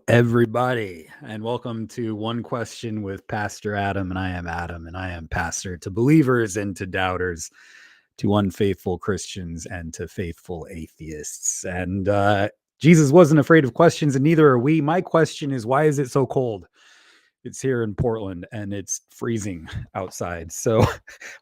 everybody, and welcome to One Question with Pastor Adam. And I am Adam, and I am pastor to believers and to doubters, to unfaithful Christians and to faithful atheists. And Jesus wasn't afraid of questions, and neither are we. My question is, why is it so cold? It's here in Portland and it's freezing outside. So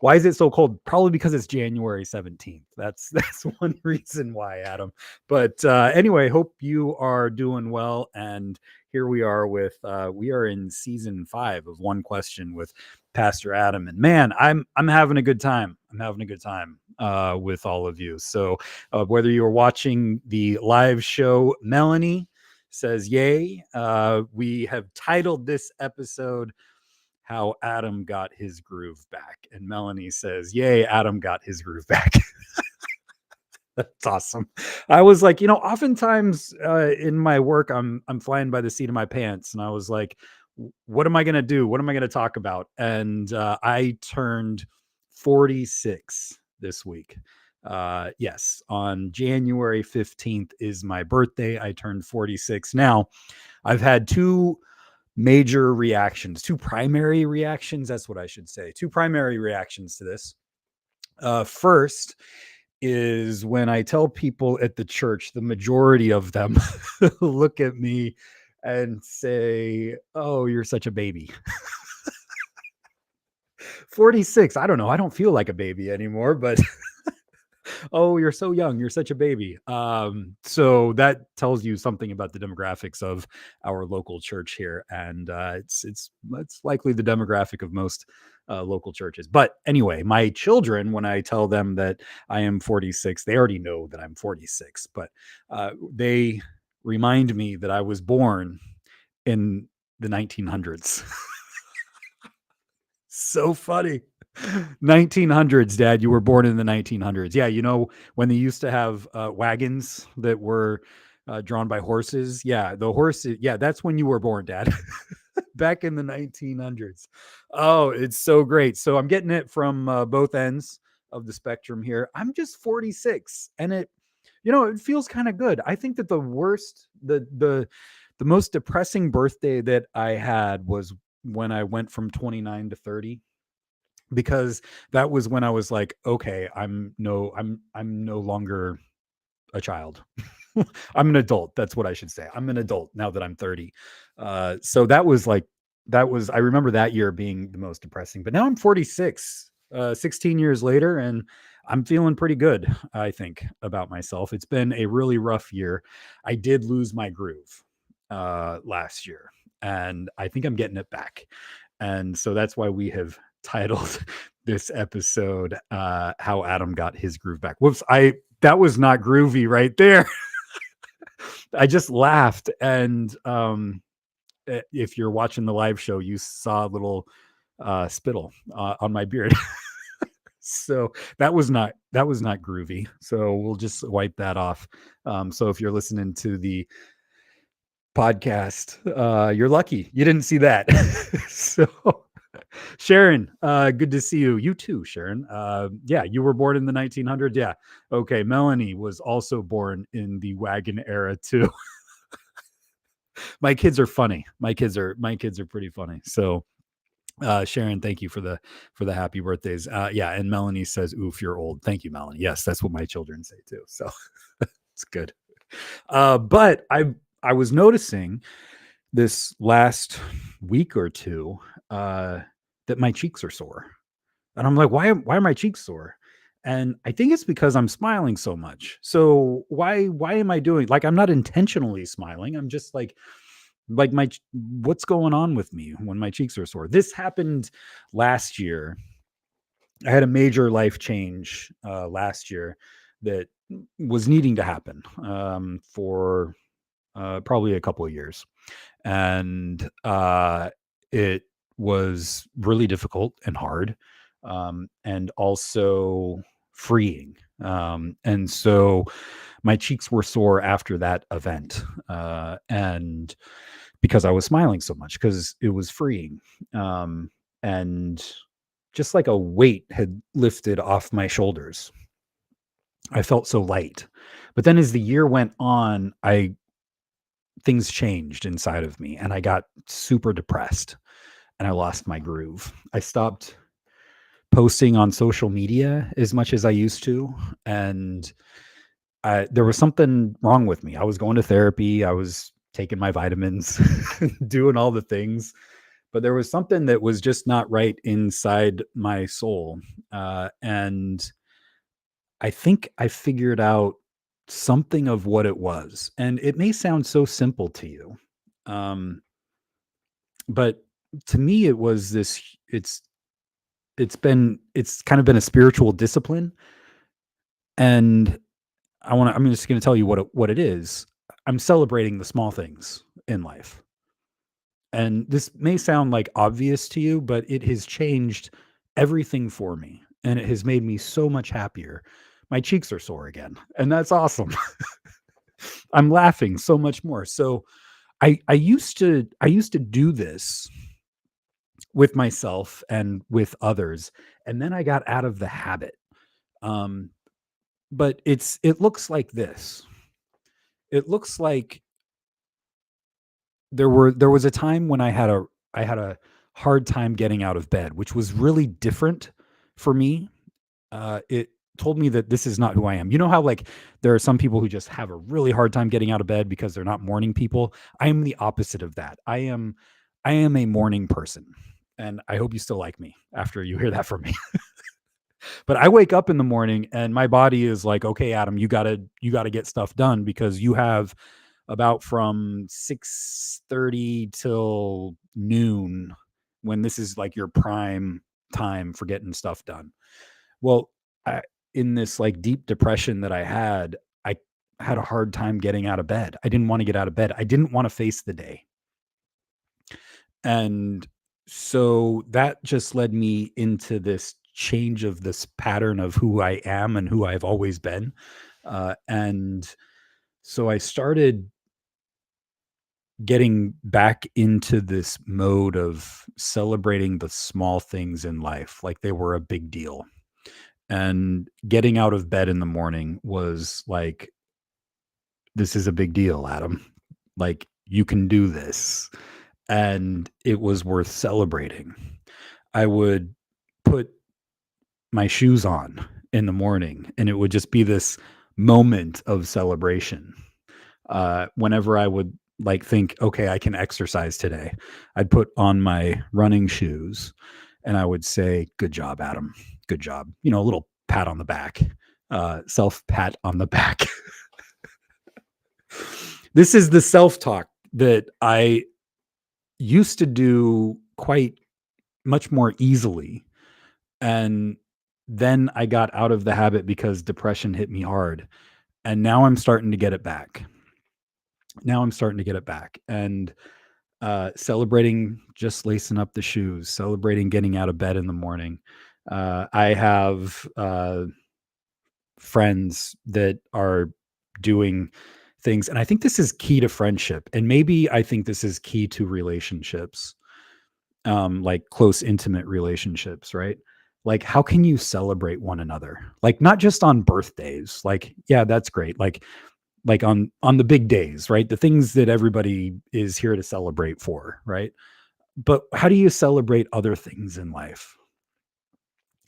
why is it so cold? Probably because it's January 17th. That's one reason why, Adam. But anyway, hope you are doing well. And here we are we are in season 5 of One Question with Pastor Adam. And man, I'm having a good time. I'm having a good time with all of you. So whether you're watching the live show, Melanie says, yay. We have titled this episode, How Adam Got His Groove Back. And Melanie says, yay, Adam got his groove back. That's awesome. I was like, oftentimes in my work, I'm flying by the seat of my pants. And I was like, what am I going to do? What am I going to talk about? And I turned 46 this week. Yes, on January 15th is my birthday. I turned 46. Now, I've had two major reactions, two primary reactions. That's what I should say. Two primary reactions to this. First is when I tell people at the church, the majority of them look at me and say, "Oh, you're such a baby." 46. I don't know. I don't feel like a baby anymore, but oh, you're so young. You're such a baby. So that tells you something about the demographics of our local church here, and it's likely the demographic of most local churches. But anyway, my children, when I tell them that I am 46, they already know that I'm 46, but they remind me that I was born in the 1900s. So funny. 1900s, Dad. You were born in the 1900s. Yeah, when they used to have wagons that were drawn by horses. Yeah, the horses. Yeah, that's when you were born, Dad. Back in the 1900s. Oh, it's so great. So I'm getting it from both ends of the spectrum here. I'm just 46, and it feels kind of good. I think that the most depressing birthday that I had was when I went from 29 to 30, because that was when I was like, okay, I'm no longer a child. I'm an adult. That's what I should say. I'm an adult now that I'm 30. So I remember that year being the most depressing, but now I'm 46, 16 years later, and I'm feeling pretty good, I think, about myself. It's been a really rough year. I did lose my groove last year, and I think I'm getting it back. And so that's why we have titled this episode How Adam Got His Groove Back. Whoops, that was not groovy right there. I just laughed, and if you're watching the live show, you saw a little spittle on my beard. So that was not groovy. So we'll just wipe that off. So if you're listening to the podcast, you're lucky you didn't see that. So Sharon, good to see you. You too, Sharon. Yeah, you were born in the 1900s. Yeah. Okay. Melanie was also born in the wagon era too. My kids are funny. My kids are pretty funny. So Sharon, thank you for the happy birthdays. Yeah, and Melanie says, "Oof, you're old." Thank you, Melanie. Yes, that's what my children say too. So it's good. But I was noticing this last week or two that my cheeks are sore, and I'm like, why are my cheeks sore? And I think it's because I'm smiling so much. So why am I doing, like, I'm not intentionally smiling. I'm just like what's going on with me when my cheeks are sore? This happened last year. I had a major life change last year that was needing to happen for probably a couple of years, and it was really difficult and hard, and also freeing. And so my cheeks were sore after that event, and because I was smiling so much, because it was freeing, and just like a weight had lifted off my shoulders. I felt so light. But then as the year went on, I things changed inside of me and I got super depressed and I lost my groove. I stopped posting on social media as much as I used to. And there was something wrong with me. I was going to therapy. I was taking my vitamins, doing all the things, but there was something that was just not right inside my soul. And I think I figured out something of what it was. And it may sound so simple to you. Um, but to me, it was this, it's kind of been a spiritual discipline. And I'm just going to tell you what it is. I'm celebrating the small things in life. And this may sound like obvious to you, but it has changed everything for me and it has made me so much happier. My cheeks are sore again, and that's awesome. I'm laughing so much more. So I used to do this with myself and with others, and then I got out of the habit. Um, but it looks like this. It looks like there was a time when I had a hard time getting out of bed, which was really different for me. It told me that this is not who I am. You know how like there are some people who just have a really hard time getting out of bed because they're not morning people? I am the opposite of that. I am a morning person. And I hope you still like me after you hear that from me. But I wake up in the morning and my body is like, "Okay, Adam, you got to get stuff done because you have about from 6:30 till noon when this is like your prime time for getting stuff done." Well, I, in this like deep depression that I had a hard time getting out of bed. I didn't want to get out of bed. I didn't want to face the day. And so that just led me into this change of this pattern of who I am and who I've always been. And so I started getting back into this mode of celebrating the small things in life like they were a big deal. And getting out of bed in the morning was like, this is a big deal, Adam. Like, you can do this. And it was worth celebrating. I would put my shoes on in the morning and it would just be this moment of celebration. Whenever I would like think, okay, I can exercise today, I'd put on my running shoes and I would say, good job, Adam. Good job. A little pat on the back, self pat on the back. This is the self talk that I used to do quite much more easily. And then I got out of the habit because depression hit me hard. And now I'm starting to get it back. And celebrating just lacing up the shoes, celebrating getting out of bed in the morning. I have friends that are doing things, and I think this is key to friendship. And maybe I think this is key to relationships, like close, intimate relationships, right? Like, how can you celebrate one another? Like, not just on birthdays. Like, yeah, that's great. Like on the big days, right? The things that everybody is here to celebrate for, right? But how do you celebrate other things in life?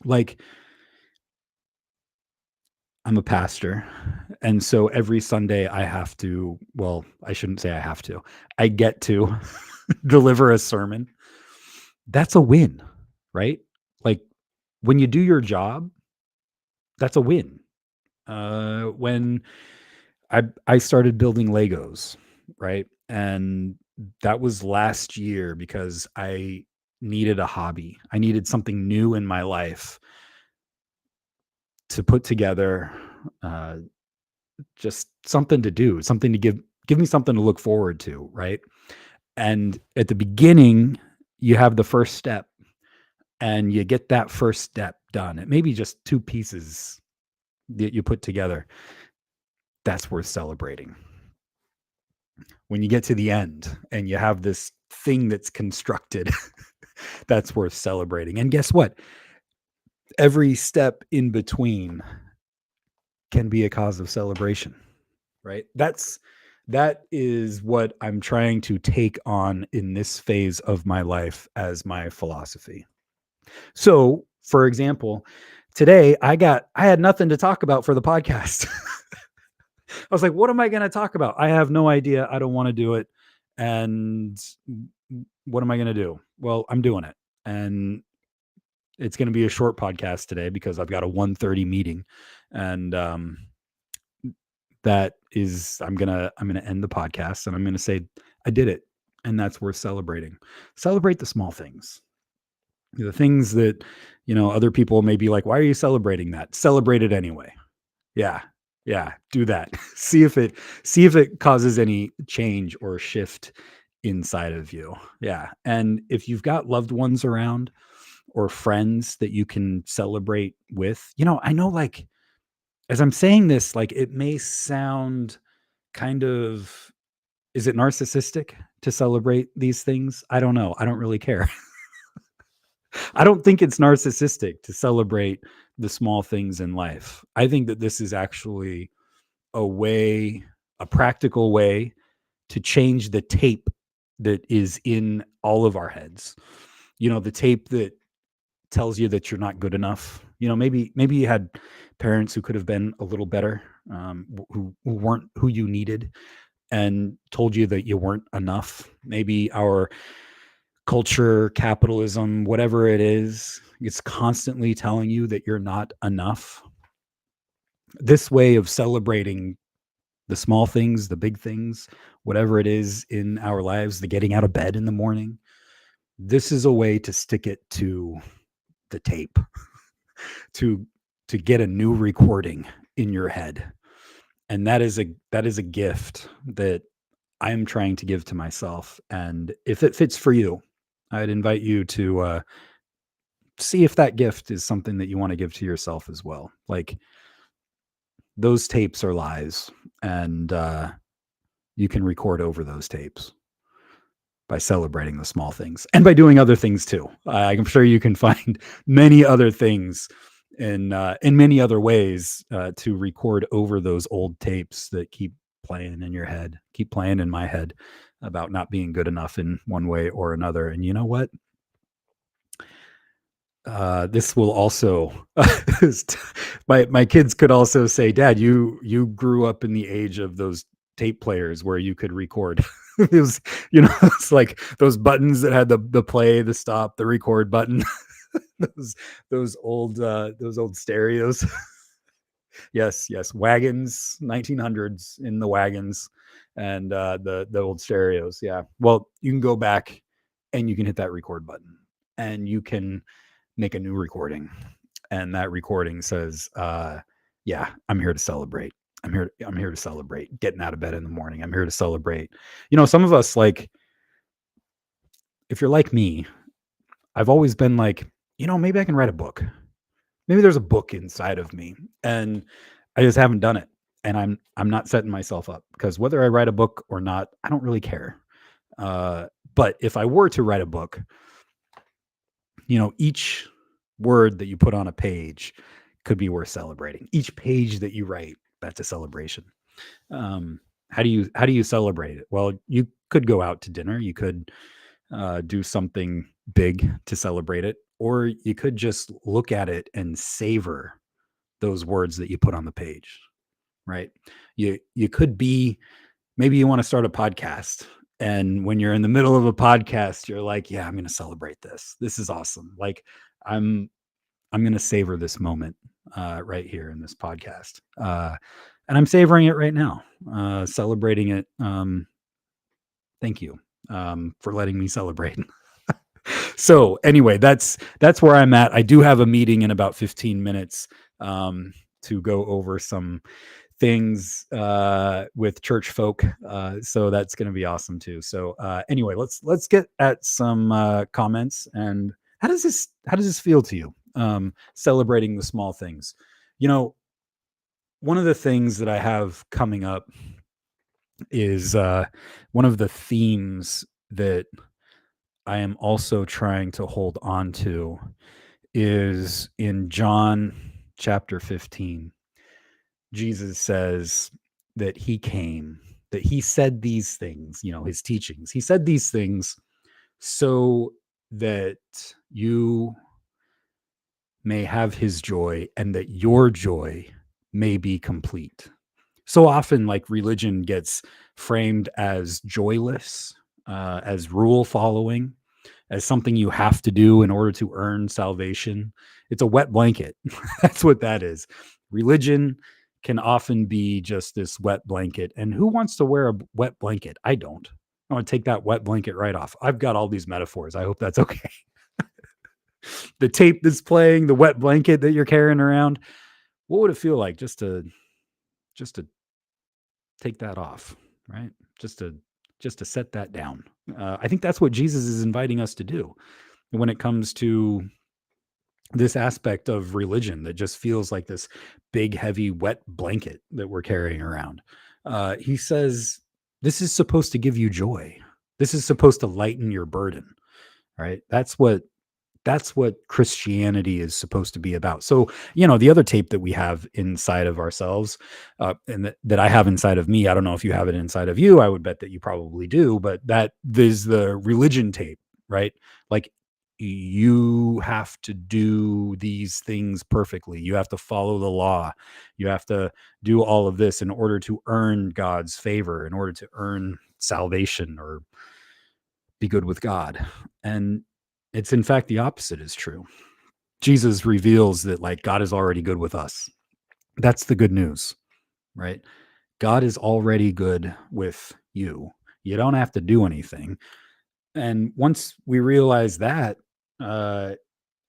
Like, I'm a pastor, and so every Sunday I have to, well, I shouldn't say I have to. I get to deliver a sermon. That's a win, right? Like, when you do your job, that's a win. When I started building Legos, right? And that was last year because I needed a hobby. I needed something new in my life to put together, uh, just something to do, something to give me something to look forward to, right? And at the beginning, you have the first step and you get that first step done. It may be just two pieces that you put together. That's worth celebrating. When you get to the end and you have this thing that's constructed, that's worth celebrating. And guess what? Every step in between can be a cause of celebration, right? That is what I'm trying to take on in this phase of my life as my philosophy. So, for example, today I had nothing to talk about for the podcast. I was like, what am I going to talk about? I have no idea. I don't want to do it. And what am I going to do? Well, I'm doing it. And it's going to be a short podcast today because I've got a 1:30 meeting. And that is I'm going to end the podcast and I'm going to say I did it. And that's worth celebrating. Celebrate the small things. The things that, other people may be like, why are you celebrating that? Celebrate it anyway. Yeah. Yeah. Do that. See if it causes any change or shift inside of you. Yeah. And if you've got loved ones around or friends that you can celebrate with, I know, like, as I'm saying this, like, it may sound kind of, is it narcissistic to celebrate these things? I don't know. I don't really care. I don't think it's narcissistic to celebrate the small things in life. I think that this is actually a practical way to change the tape that is in all of our heads. The tape that tells you that you're not good enough. Maybe you had parents who could have been a little better, who weren't who you needed and told you that you weren't enough. Maybe our culture, capitalism, whatever it is, it's constantly telling you that you're not enough. This way of celebrating the small things, the big things, whatever it is in our lives, the getting out of bed in the morning, this is a way to stick it to the tape, to get a new recording in your head. And that is a gift that I am trying to give to myself. And if it fits for you, I'd invite you to see if that gift is something that you want to give to yourself as well. Like, those tapes are lies, and you can record over those tapes by celebrating the small things and by doing other things too. I'm sure you can find many other things in many other ways to record over those old tapes that keep playing in your head, keep playing in my head about not being good enough in one way or another. And you know what? This will also my kids could also say, Dad, you grew up in the age of those tape players where you could record. It was, it's like those buttons that had the play, the stop, the record button. those those old stereos. Yes, wagons, 1900s in the wagons, and the old stereos. Yeah. Well, you can go back and you can hit that record button and you can make a new recording, and that recording says, yeah, I'm here to celebrate. I'm here to celebrate getting out of bed in the morning. I'm here to celebrate. Some of us, like, if you're like me, I've always been like, maybe I can write a book. Maybe there's a book inside of me, and I just haven't done it. And I'm not setting myself up, because whether I write a book or not, I don't really care. But if I were to write a book, each word that you put on a page could be worth celebrating. Each page that you write, that's a celebration. How do you celebrate it? Well, you could go out to dinner. You could do something big to celebrate it, or you could just look at it and savor those words that you put on the page. Right? You could be, maybe you want to start a podcast, and when you're in the middle of a podcast, you're like, yeah, I'm going to celebrate this. This is awesome. Like, I'm going to savor this moment right here in this podcast. And I'm savoring it right now, celebrating it. Thank you for letting me celebrate. So anyway, that's where I'm at. I do have a meeting in about 15 minutes to go over some things with church folk. So that's going to be awesome too. So anyway, let's get at some comments. And how does this feel to you? Celebrating the small things. One of the things that I have coming up is one of the themes that I am also trying to hold on to is in John chapter 15. Jesus says that he came that he said these things, his teachings. He said these things so that you may have his joy and that your joy may be complete. So often, like, religion gets framed as joyless, as rule following, as something you have to do in order to earn salvation. It's a wet blanket. That's what that is. Religion can often be just this wet blanket. And who wants to wear a wet blanket? I don't. I want to take that wet blanket right off. I've got all these metaphors. I hope that's okay. The tape that's playing, the wet blanket that you're carrying around. What would it feel like just to take that off, right? Just to set that down. I think that's what Jesus is inviting us to do when it comes to this aspect of religion that just feels like this big, heavy, wet blanket that we're carrying around. He says, this is supposed to give you joy. This is supposed to lighten your burden, right? That's what Christianity is supposed to be about. So, the other tape that we have inside of ourselves, and that I have inside of me, I don't know if you have it inside of you. I would bet that you probably do, but that is the religion tape, right? Like, you have to do these things perfectly. You have to follow the law. You have to do all of this in order to earn God's favor, in order to earn salvation or be good with God. And it's, in fact, the opposite is true. Jesus reveals that, like, God is already good with us. That's the good news, right? God is already good with you. You don't have to do anything. And once we realize that,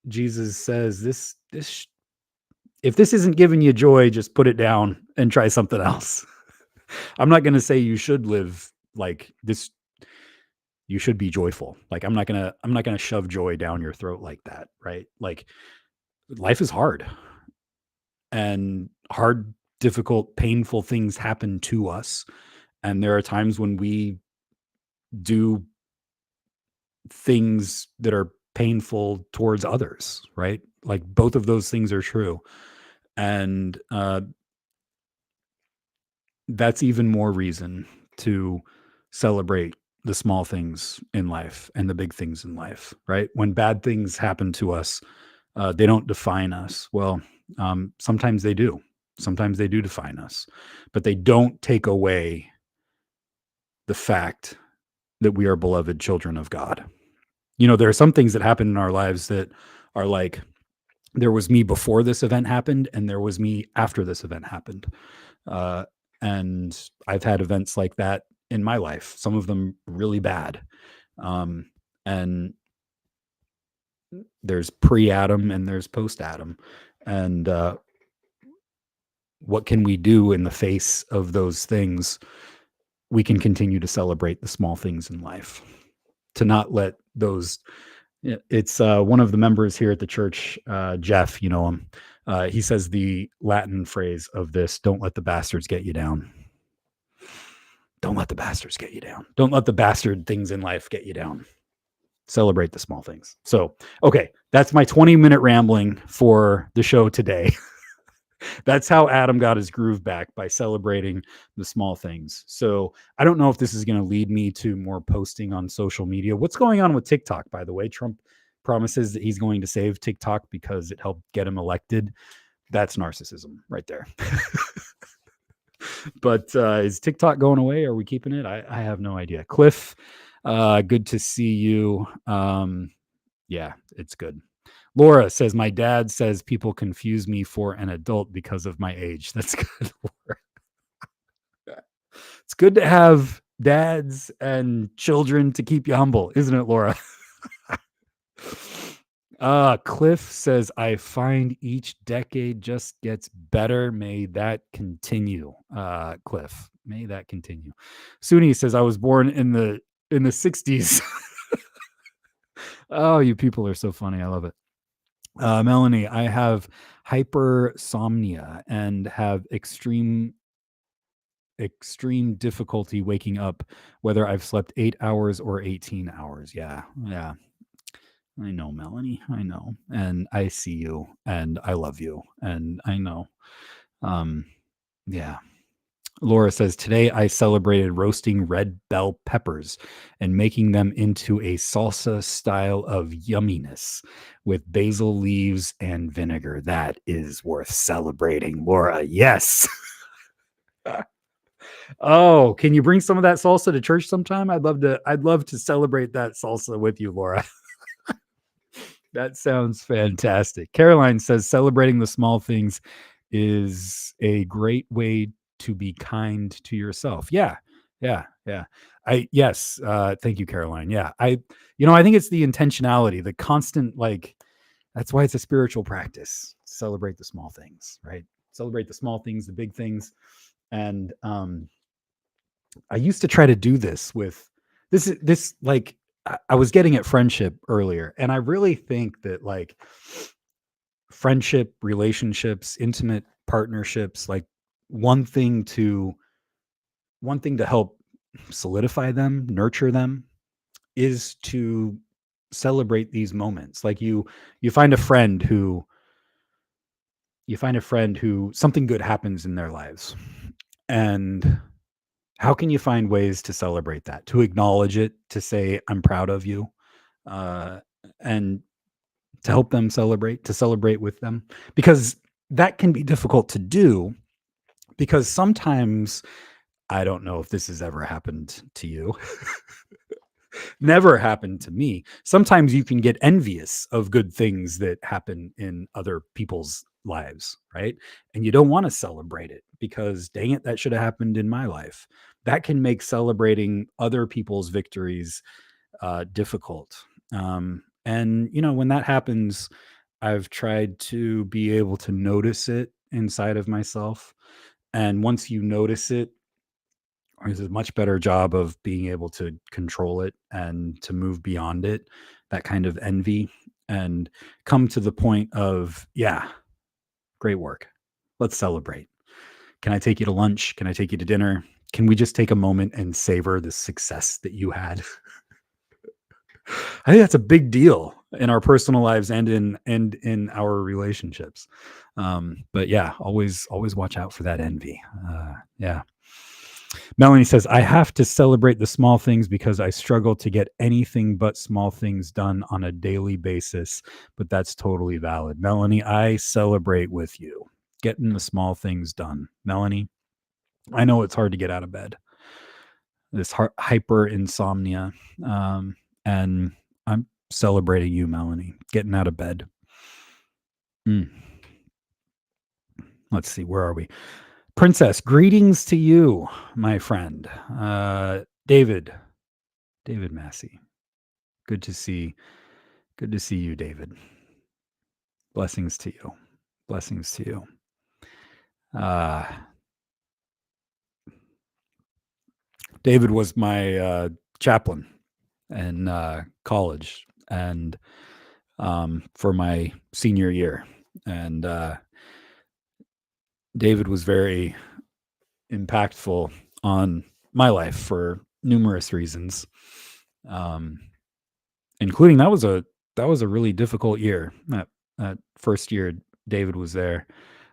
Jesus says, if this isn't giving you joy, just put it down and try something else. I'm not going to say you should live like this. You should be joyful. Like, I'm not going to shove joy down your throat like that, right? Like, life is hard, and hard, difficult, painful things happen to us. And there are times when we do things that are painful towards others, right? Like, both of those things are true. And that's even more reason to celebrate the small things in life and the big things in life, right? When bad things happen to us, they don't define us. Well, sometimes they do. Sometimes they do define us, but they don't take away the fact that we are beloved children of God. There are some things that happen in our lives that are like, there was me before this event happened, and there was me after this event happened. And I've had events like that in my life, some of them really bad. And there's pre-Adam and there's post-Adam. And what can we do in the face of those things? We can continue to celebrate the small things in life, to not let those. It's one of the members here at the church, Jeff, you know him. He says the Latin phrase of this: don't let the bastards get you down. Don't let the bastards get you down. Don't let the bastard things in life get you down. Celebrate the small things. So, okay, that's my 20-minute rambling for the show today. That's how Adam got his groove back, by celebrating the small things. So I don't know if this is going to lead me to more posting on social media. What's going on with TikTok, by the way? Trump promises that he's going to save TikTok because it helped get him elected. That's narcissism right there. But is TikTok going away? Are we keeping it? I have no idea. Cliff, good to see you. Yeah, it's good. Laura says, my dad says people confuse me for an adult because of my age. That's good, Laura. It's good to have dads and children to keep you humble, isn't it, Laura? Cliff says, I find each decade just gets better. May that continue. Cliff, may that continue. Suni says, I was born in the 60s. Oh, you people are so funny. I love it. Melanie, I have hypersomnia and have extreme difficulty waking up, whether I've slept 8 hours or 18 hours. Yeah. I know, Melanie. I know. And I see you, and I love you, and I know. Yeah. Laura says, today I celebrated roasting red bell peppers and making them into a salsa style of yumminess with basil leaves and vinegar. That is worth celebrating, Laura. Yes. Oh, can you bring some of that salsa to church sometime? I'd love to celebrate that salsa with you, Laura. That sounds fantastic. Caroline says celebrating the small things is a great way to be kind to yourself. Yeah. Yeah. Yeah. Yes. Thank you, Caroline. Yeah. I think it's the intentionality, the constant, like, that's why it's a spiritual practice. Celebrate the small things, right? Celebrate the small things, the big things. And I used to try to do this with this like I was getting at friendship earlier, and I really think that like friendship, relationships, intimate partnerships, like one thing to one thing to help solidify them, nurture them is to celebrate these moments. Like you find a friend who something good happens in their lives. And how can you find ways to celebrate that, to acknowledge it, to say, I'm proud of you, uh, and to help them celebrate, to celebrate with them? Because that can be difficult to do because sometimes, I don't know if this has ever happened to you, never happened to me. Sometimes you can get envious of good things that happen in other people's lives, right? And you don't want to celebrate it because dang it, that should have happened in my life. That can make celebrating other people's victories difficult. And when that happens, I've tried to be able to notice it inside of myself. And once you notice it, there's a much better job of being able to control it and to move beyond it, that kind of envy, and come to the point of, yeah, great work. Let's celebrate. Can I take you to lunch? Can I take you to dinner? Can we just take a moment and savor the success that you had? I think that's a big deal in our personal lives and in our relationships. But yeah, always watch out for that envy. Yeah. Melanie says, I have to celebrate the small things because I struggle to get anything but small things done on a daily basis. But that's totally valid. Melanie, I celebrate with you getting the small things done. Melanie, I know it's hard to get out of bed, this hyper insomnia. And I'm celebrating you, Melanie, getting out of bed. Mm. Let's see, where are we? Princess, greetings to you, my friend. David Massey. Good to see you, David. Blessings to you. Blessings to you. David was my chaplain in college and for my senior year. And David was very impactful on my life for numerous reasons, including that was a really difficult year. That first year David was there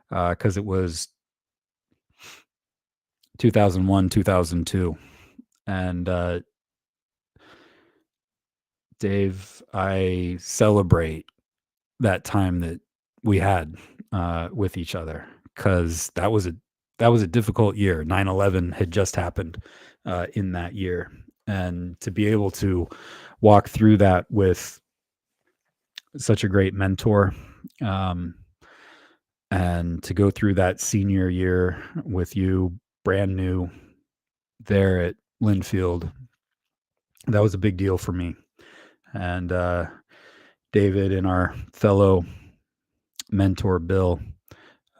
because it was 2001, 2002, and Dave, I celebrate that time that we had with each other because that was a difficult year. 9/11 had just happened in that year, and to be able to walk through that with such a great mentor, and to go through that senior year with you, brand new there at Linfield, that was a big deal for me. And David and our fellow mentor Bill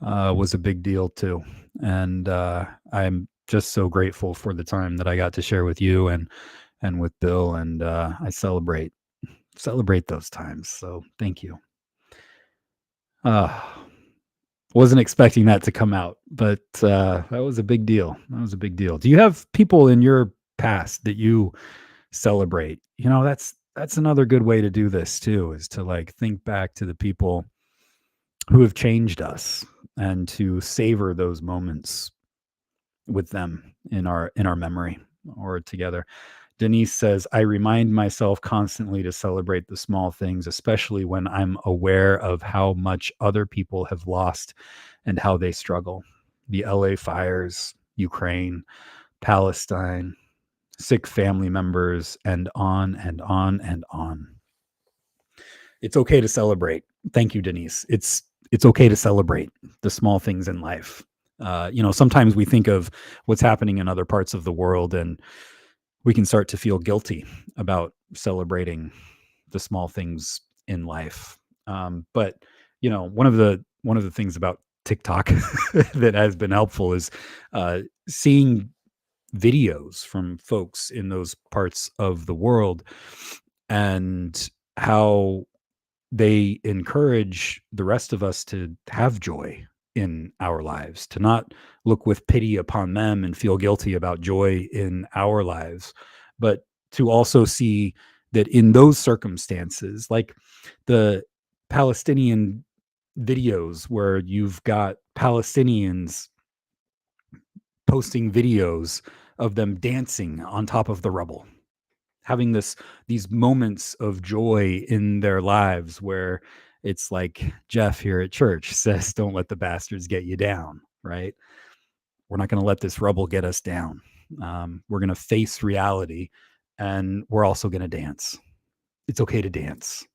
was a big deal too. And I'm just so grateful for the time that I got to share with you and with Bill. And I celebrate those times. So thank you. Wasn't expecting that to come out, but that was a big deal. That was a big deal. Do you have people in your past that you celebrate? That's another good way to do this too, is to like think back to the people who have changed us and to savor those moments with them in our memory or together. Denise says, I remind myself constantly to celebrate the small things, especially when I'm aware of how much other people have lost and how they struggle. The LA fires, Ukraine, Palestine, sick family members, and on and on and on. It's okay to celebrate. Thank you, Denise. It's okay to celebrate the small things in life. Sometimes we think of what's happening in other parts of the world, and we can start to feel guilty about celebrating the small things in life. But one of the things about TikTok that has been helpful is seeing videos from folks in those parts of the world and how they encourage the rest of us to have joy in our lives, to not look with pity upon them and feel guilty about joy in our lives, but to also see that in those circumstances, like the Palestinian videos where you've got Palestinians posting videos of them dancing on top of the rubble, having these moments of joy in their lives where it's like Jeff here at church says, don't let the bastards get you down, right? We're not going to let this rubble get us down. We're going to face reality, and we're also going to dance. It's okay to dance.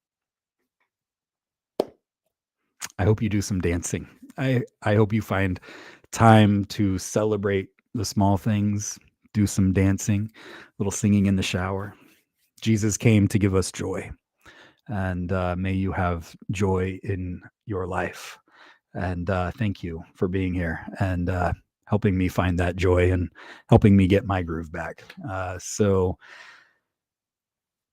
I hope you do some dancing. I hope you find time to celebrate the small things, do some dancing, little singing in the shower. Jesus came to give us joy, and may you have joy in your life. And thank you for being here and helping me find that joy and helping me get my groove back. So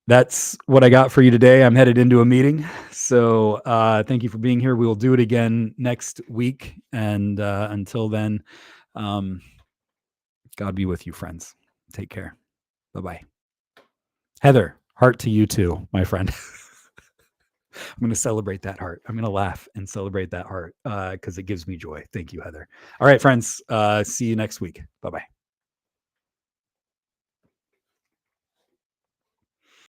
that's what I got for you today. I'm headed into a meeting. So thank you for being here. We will do it again next week. And until then, God be with you, friends. Take care. Bye-bye. Heather, heart to you too, my friend. I'm going to celebrate that heart. I'm going to laugh and celebrate that heart because it gives me joy. Thank you, Heather. All right, friends. See you next week. Bye-bye.